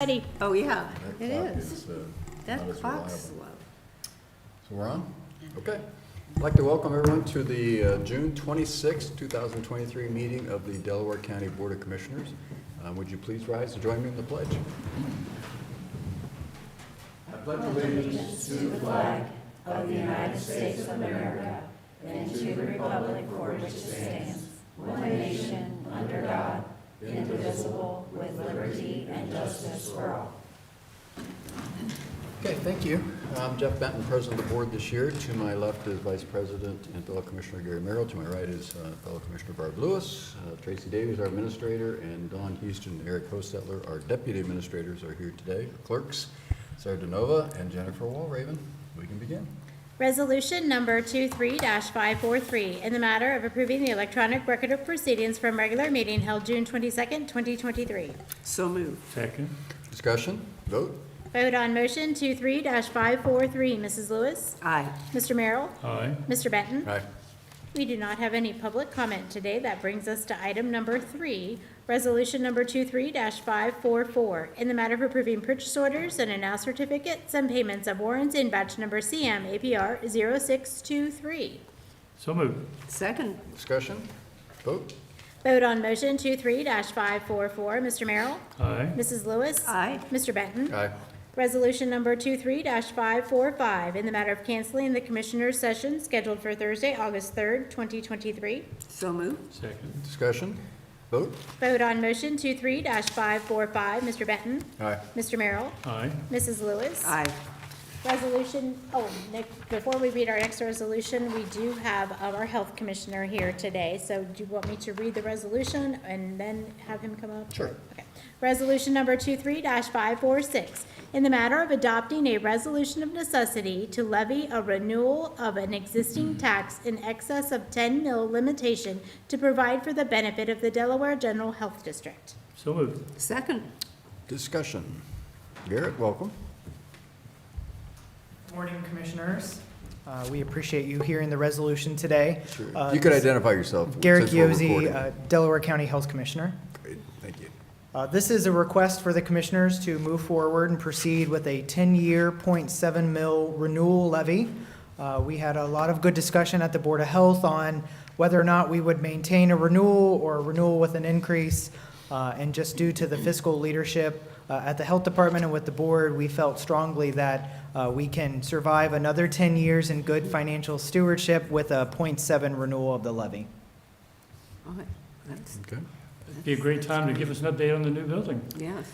Ready. Oh, yeah, That it clock is. not That as clock's reliable. slow. So we're on? Okay. I'd like to welcome everyone to the June 26, 2023 meeting of the Delaware County Board of Commissioners. Would you please rise and join me in the pledge? I pledge allegiance to the flag of the United States of America and to the republic for which it stands, one nation, under God, indivisible, with liberty and justice for all. Okay, thank you. I'm Jeff Benton, President of the Board this year. To my left is Vice President and fellow Commissioner Gary Merrill. To my right is fellow Commissioner Barb Lewis. Tracy Davies, our Administrator, and Dawn Houston and Eric Hostetler, our Deputy Administrators, are here today. Clerks, Sarah DeNova and Jennifer Walraven. We can begin. Resolution number 23-543, in the matter of approving the electronic record of proceedings from regular meeting held June 22nd, 2023. So moved. Second. Discussion? Vote? Vote on motion 23-543. Mrs. Lewis? Aye. Mr. Merrill? Aye. Mr. Benton? Aye. We do not have any public comment today. That brings us to item number 3, resolution number 23-544, in the matter of approving purchase orders and announce certificates and payments of warrants in batch number CM APR 0623. So moved. Second. Discussion? Vote? Vote on motion 23-544. Mr. Merrill? Aye. Mrs. Lewis? Aye. Mr. Benton? Aye. Resolution number 23-545, in the matter of canceling the Commissioners' session scheduled for Thursday, August 3rd, 2023. So moved. Second. Discussion? Vote? Vote on motion 23-545. Mr. Benton? Aye. Mr. Merrill? Aye. Mrs. Lewis? Aye. Resolution, before we read our next resolution, we do have our Health Commissioner here today. So do you want me to read the resolution and then have him come up? Sure. Okay. Resolution number 23-546, in the matter of adopting a resolution of necessity to levy a renewal of an existing tax in excess of 10 mil limitation to provide for the benefit of the Delaware General Health District. So moved. Second. Discussion? Garrett, welcome. Morning, Commissioners. We appreciate you hearing the resolution today. Sure. You could identify yourself. Garrett since we're Yosey, recording. Delaware County Health Commissioner. Great, thank you. This is a request for the Commissioners to move forward and proceed with a 10-year, 0.7 mil renewal levy. We had a lot of good discussion at the Board of Health on whether or not we would maintain a renewal or a renewal with an increase. And just due to the fiscal leadership at the Health Department and with the Board, we felt strongly that we can survive another 10 years in good financial stewardship with a 0.7 renewal of the levy. Okay. That's, Okay. Be a great time to give us an update on the new building. yes.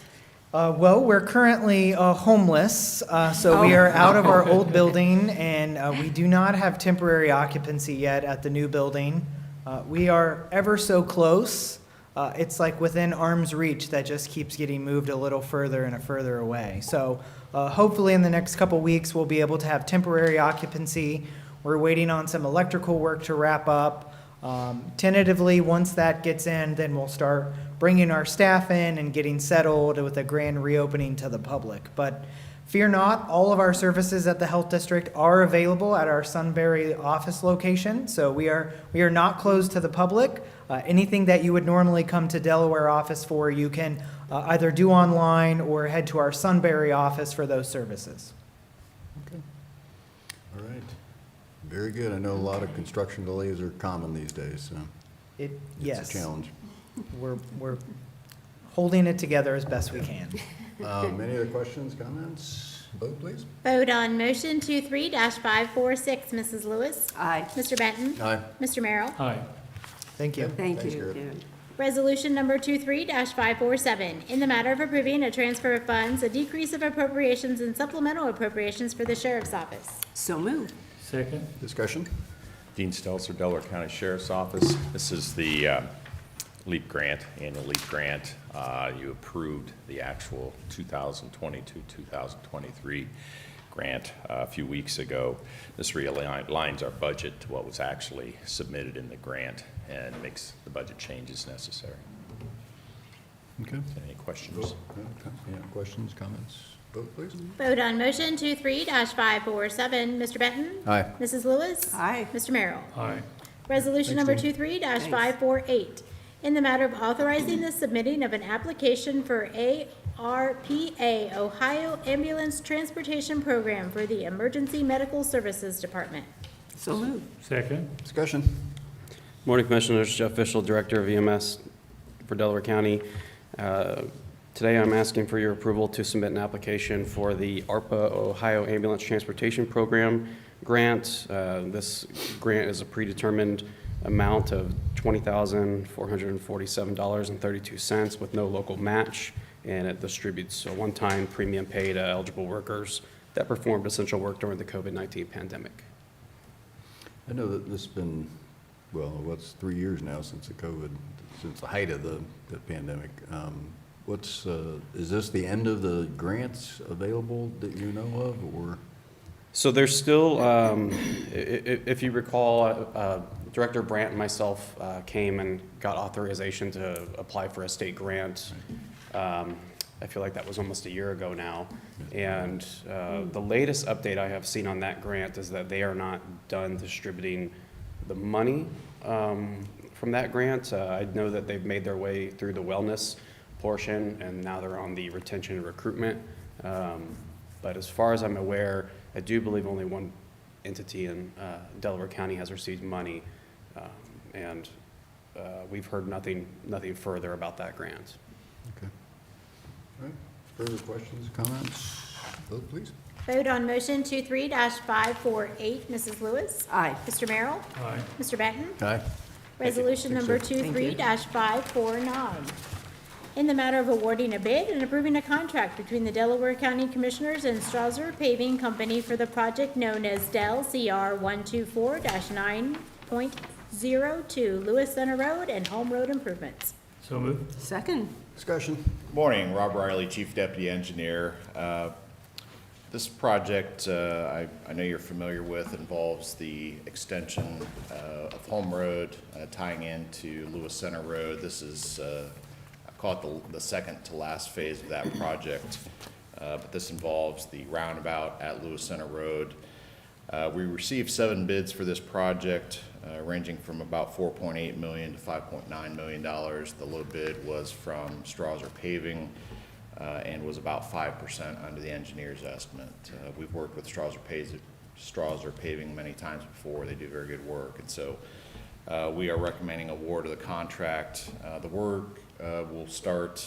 Well, we're currently homeless, so we are out of our old building, and we do not have temporary occupancy yet at the new building. We are ever so close. It's like within arm's reach that just keeps getting moved a little further and further away. So hopefully in the next couple weeks, we'll be able to have temporary occupancy. We're waiting on some electrical work to wrap up. Tentatively, once that gets in, then we'll start bringing our staff in and getting settled with a grand reopening to the public. But fear not, all of our services at the Health District are available at our Sunbury office location. So we are not closed to the public. Anything that you would normally come to Delaware office for, you can either do online or head to our Sunbury office for those services. Okay. All right. Very good. I know a lot of construction delays are common these days, so Yes, it's a challenge. we're holding it together as best we can. Any other questions, comments? Vote, please. Vote on motion 23-546. Mrs. Lewis? Aye. Mr. Benton? Aye. Mr. Merrill? Aye. Thank you. Thank Thanks, you. Garrett. Garrett. Resolution number 23-547, in the matter of approving a transfer of funds, a decrease of appropriations and supplemental appropriations for the Sheriff's Office. So moved. Second. Discussion? Dean Stelzer, Delaware County Sheriff's Office. This is the LEAP grant, annual LEAP grant. You approved the actual 2022-2023 grant a few weeks ago. This realigns our budget to what was actually submitted in the grant and makes the budget changes necessary. Okay. Any questions? Yeah, questions, comments? Vote, please. Vote on motion 23-547. Mr. Benton? Aye. Mrs. Lewis? Aye. Mr. Merrill? Aye. Resolution Thanks, number Dean. 23-548, in the matter of authorizing the submitting of an application for ORPA, Ohio Ambulance Transportation Program for the Emergency Medical Services Department. So moved. Second. Discussion. Morning, Commissioners. Jeff Fischel, Director of EMS for Delaware County. Today, I'm asking for your approval to submit an application for the ARPA Ohio Ambulance Transportation Program grant. This grant is a predetermined amount of $20,447.32 with no local match, and it distributes a one-time premium pay to eligible workers that performed essential work during the COVID-19 pandemic. I know that this has been, well, what's 3 years now since since the height of the pandemic. Is this the end of the grants available that you know of, or? So there's still, if you recall, Director Brandt and myself came and got authorization to apply for a state grant. I feel like that was almost a year ago now. And the latest update I have seen on that grant is that they are not done distributing the money from that grant. I know that they've made their way through the wellness portion, and now they're on the retention and recruitment. But as far as I'm aware, I do believe only one entity in Delaware County has received money, and we've heard nothing further about that grant. Okay. All right. Further questions, comments? Vote, please. Vote on motion 23-548. Mrs. Lewis? Aye. Mr. Merrill? Aye. Mr. Benton? Aye. Resolution number Thank you. 23-549. In the matter of awarding a bid and approving a contract between the Delaware County Commissioners and Strasser Paving Company for the project known as Del CR 124-9.02 Lewis Center Road and Home Road Improvements. So moved. Second. Discussion. Morning, Rob Riley, Chief Deputy Engineer. This project, I know you're familiar with, involves the extension of Home Road tying into Lewis Center Road. This is, I call it the second to last phase of that project, but this involves the roundabout at Lewis Center Road. We received 7 bids for this project, ranging from about $4.8 million to $5.9 million. The low bid was from Strasser Paving and was about 5% under the engineer's estimate. We've worked with Strasser Paving many times before. They do very good work, and so we are recommending award of the contract. The work will start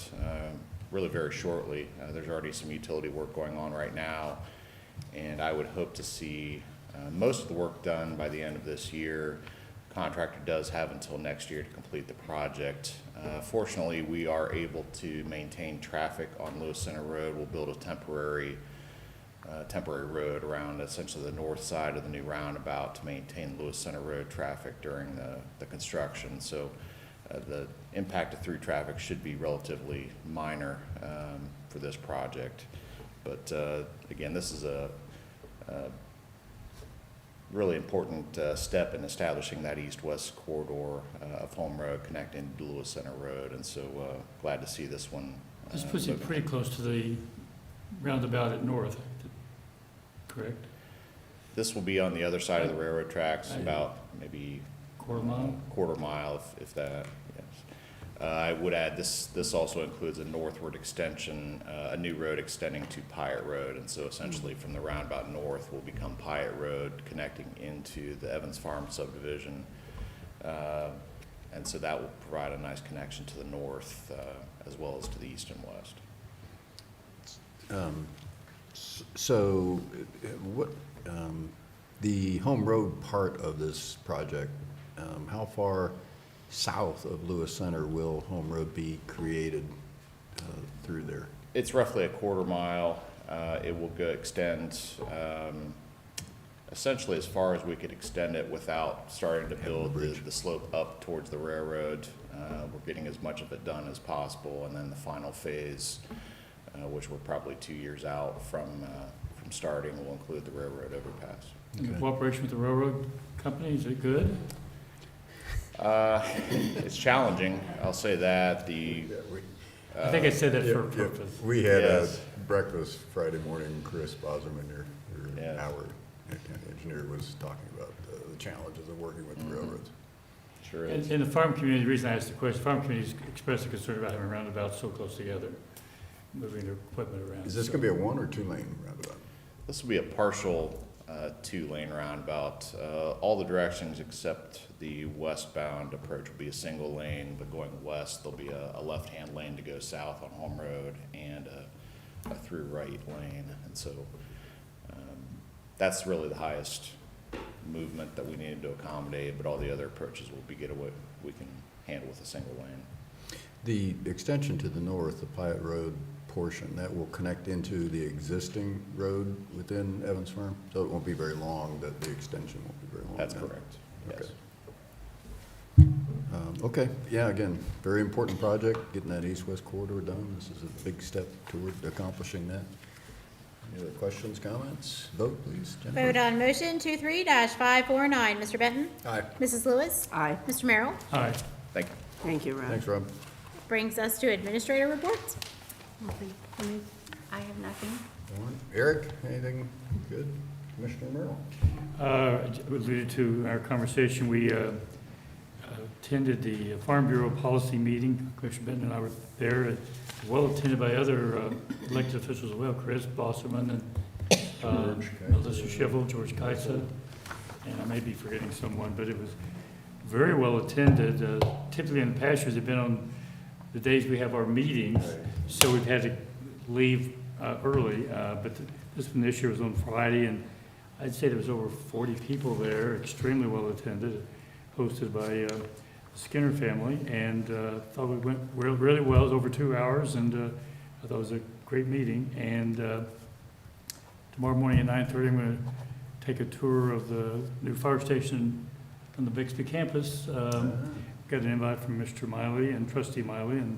really very shortly. There's already some utility work going on right now, and I would hope to see most of the work done by the end of this year. Contractor does have until next year to complete the project. Fortunately, we are able to maintain traffic on Lewis Center Road. We'll build a temporary road around essentially the north side of the new roundabout to maintain Lewis Center Road traffic during the construction. So the impact of through traffic should be relatively minor for this project. But again, this is a really important step in establishing that east-west corridor of Home Road connecting to Lewis Center Road, and so glad to see this one. This puts you moving. pretty close to the roundabout at North, correct? This will be on the other side of the railroad tracks, about maybe Quarter mile? quarter mile, if that. Yes. I would add this also includes a northward extension, a new road extending to Pyatt Road, and so essentially from the roundabout north will become Pyatt Road, connecting into the Evans Farm subdivision, and so that will provide a nice connection to the north as well as to the east and west. So, what, the Home Road part of this project, how far south of Lewis Center will Home Road be created through there? It's roughly a quarter mile. It will extend essentially as far as we could extend it without starting to build the slope up towards the railroad. We're getting as much of it done as possible, and then the final phase, which we're probably 2 years out from starting, will include the railroad overpass. And the cooperation with the railroad company, is it good? It's challenging, I'll say that. I think I said that for a purpose. We had Yes. breakfast Friday morning. Chris Bosserman, your Yes. Howard county engineer, was talking about the challenges of working with the railroads. Sure is. In the farm community, the reason I asked the question, farm communities expressed a concern about having roundabouts so close together. moving their equipment around. Is this So- gonna be a 1 or 2 lane roundabout? This will be a partial 2-lane roundabout. All the directions except the westbound approach will be a single lane, but going west, there'll be a left-hand lane to go south on Home Road and a through right lane. And so that's really the highest movement that we needed to accommodate, but all the other approaches will be getaway, we can handle with a single lane. The extension to the north, the Pyatt Road portion, that will connect into the existing road within Evans Farm? So it won't be very long, that the extension won't be very long? That's then? correct, yes. Okay. Okay, yeah, again, very important project, getting that east-west corridor done. This is a big step toward accomplishing that. Any other questions, comments? Vote, please, Jennifer. Vote on motion 23-549. Mr. Benton? Aye. Mrs. Lewis? Aye. Mr. Merrill? Aye. Thank you. Thank you, Rob. Thanks, Rob. Brings us to administrator reports. I have nothing. Warren? Eric, anything good? Commissioner Merrill? Alluded to in our conversation, we attended the Farm Bureau policy meeting. Commissioner Benton and I were there, well attended by other elected officials as well, Chris Bosserman and Melissa Schivel, George Kaisa, and I may be forgetting someone, but it was very well attended. Typically in the past years, they've been on the days we have our meetings, so we've had to leave early, but this year was on Friday, and I'd say there was over 40 people there, extremely well attended, hosted by the Skinner family, and thought it went really well. It was over 2 hours, and I thought it was a great meeting. And tomorrow morning at 9:30, I'm going to take a tour of the new fire station on the Bixby campus. Got an invite from Mr. Miley and Trustee Miley, and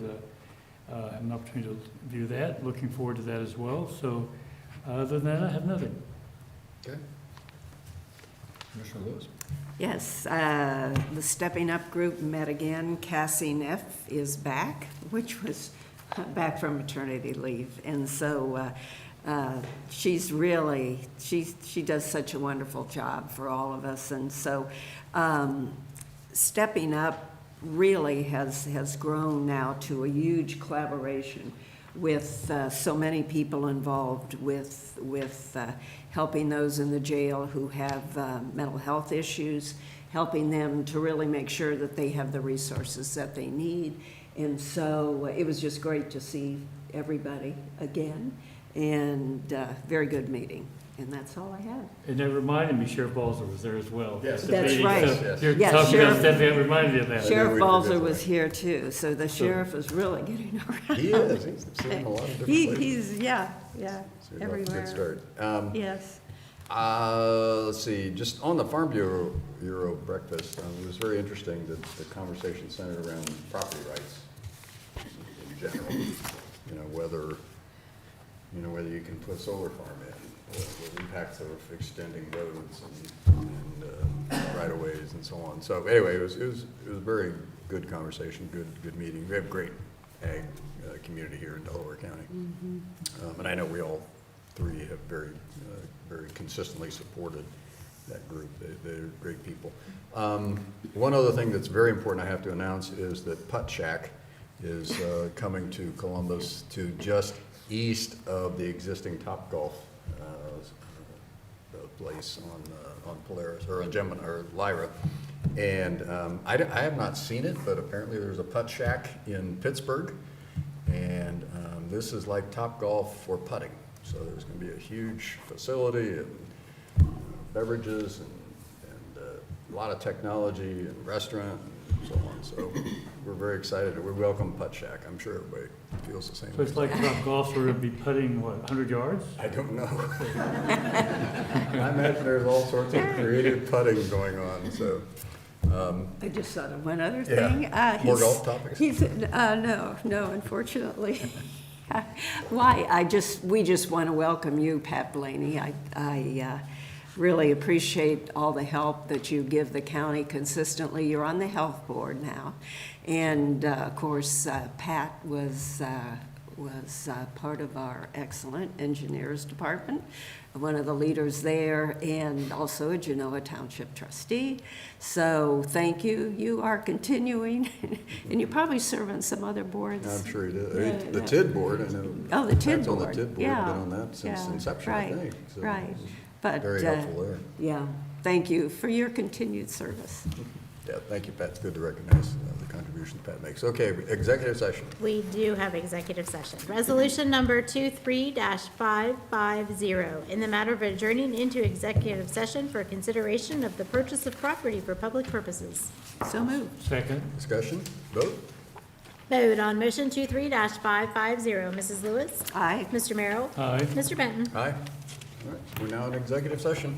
had an opportunity to view that. Looking forward to that as well. So other than that, I have nothing. Okay. Commissioner Lewis? Yes, the Stepping Up group met again. Cassie Neff is back, which was back from maternity leave. And so she's really, she does such a wonderful job for all of us. And so Stepping Up really has grown now to a huge collaboration with so many people involved with helping those in the jail who have mental health issues, helping them to really make sure that they have the resources that they need. And so it was just great to see everybody again, and very good meeting. And that's all I have. And that reminded me, Sheriff Balzer was there as well. Yes. The That's meeting, right. so Yes. You're Yes, talking Sheriff- about that, it reminded me of that. Sheriff we Balzer forget was that. here too, so the sheriff is really getting around. He is, he's seen a lot of different places. He's, yeah, So you're off to a everywhere. good start. Yes. Let's see, just on the Farm Bureau breakfast, it was very interesting that the conversation centered around property rights in general. Whether you can put a solar farm in, or the impacts of extending roads and right-of-ways and so on. So anyway, it was a very good conversation, good meeting. We have a great ag community here in Delaware County. And I know we all three have very consistently supported that group. They're great people. One other thing that's very important I have to announce is that Putt Shack is coming to Columbus, to just east of the existing Topgolf place on Polaris, or on Gemini, or Lyra. And I have not seen it, but apparently there's a Putt Shack in Pittsburgh, and this is like Topgolf for putting. So there's going to be a huge facility and beverages and a lot of technology and restaurant and so on. So we're very excited. We welcome Putt Shack. I'm sure everybody feels the same. So it's like top golf, so we're gonna be putting, what, 100 yards? I don't know. I imagine there's all sorts of creative putting going on, so. I just thought of one other Yeah. thing. More He's- golf topics? No, unfortunately. Why, we just want to welcome you, Pat Blaney. I really appreciate all the help that you give the county consistently. You're on the health board now. And, of course, Pat was was part of our excellent engineers department, one of the leaders there, and also a Genoa Township trustee. So thank you. You are continuing, and you probably serve on some other boards. I'm sure he did. The TID board, I know. Oh, the TID Pat's on the board. TID board, Yeah, been on that since yeah, inception, I right, think. So right. it was But, Very helpful there. Yeah, thank you for your continued service. Yeah, thank you, Pat. It's good to recognize the contribution Pat makes. Okay, executive session. We do have executive session. Resolution number 23-550, in the matter of adjourning into executive session for consideration of the purchase of property for public purposes. So moved. Second? Discussion, vote? Vote on motion 23-550. Mrs. Lewis? Aye. Mr. Merrill? Aye. Mr. Benton? Aye. All right, we're now in executive session.